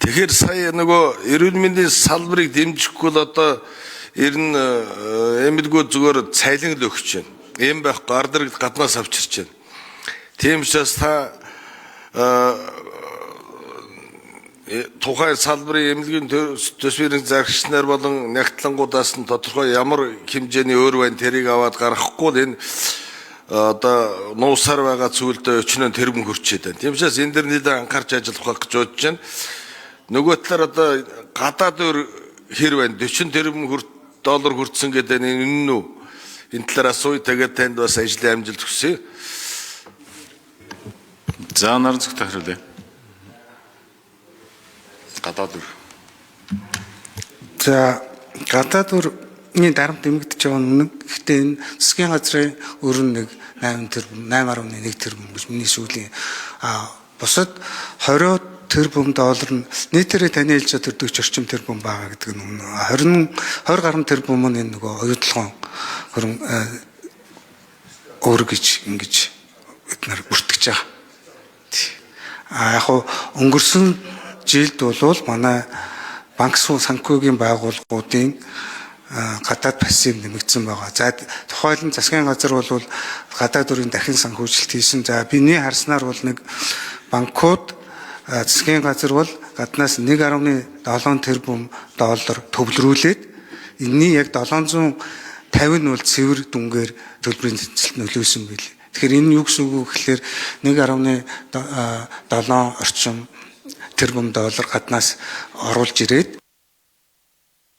Тэгэхээр сая нөгөө эрүүл мэндийн салбарыг дэмжихгүй л одоо ер нь эмэлгүүд зүгээр цайлан л өгч байна. Ийм байхгүй ард иргэд гаднаас авчирч байна. Тийм учраас та тухайн салбарын эмнэлгийн төсвийн зарагч нар болон нягтлангуудаас нь тодорхой ямар хэмжээний өөр байна тэрийг аваад гаргахгүй л энэ одоо нуусаар байгаа зүйлдээ өчнөө тэрбум хүрчээд байна. Тийм учраас энэ дэр нэлээд анхаарч ажиллах байх гэж бодож байна. Нөгөө талаар одоо гадаад өөр хэр байна 40 тэрбум доллар хүртсэн гэдэг энэ үнэн үү? Энэ талаар асууя тэгээд танд бас ажлын амжилт хүсье. За нар зөв тахирлаа. Гадаад үр. За гадаад үрний дарамт нэмэгдэж байгаа нь үнэн. Гэхдээ энэ засгийн газрын өрн нэг 8.1 тэрбум гэж миний сүүлийн бусад 20 тэрбум доллар нь нийтээрээ таны хэлж байгаа 40 орчим тэрбум байгаа гэдэг нь үнэн. 20 гаруй тэрбум нь энэ нөгөө оюутлогын хөрөн өөр гэж ингэж бид нар бүртгэж байгаа. Яг өнгөрсөн жилд бол манай банк санхүүгийн байгууллагуудын гадаад пассив нэмэгдсэн байгаа. За тухайлбал засгийн газар бол гадаад өрийн дахин санхүүжилт хийсэн. За биний харснаар бол нэг банкуд засгийн газар бол гаднаас 1.7 тэрбум доллар төвлөрүүлээд энэний яг 750 нь бол цэвэр дүнгээр төлбөрийн тэнцэлт нөлөөсөн билээ. Тэгэхээр энэ юу гэсэн үг вэ гэхээр 1.7 орчим тэрбум доллар гаднаас оруулж ирээд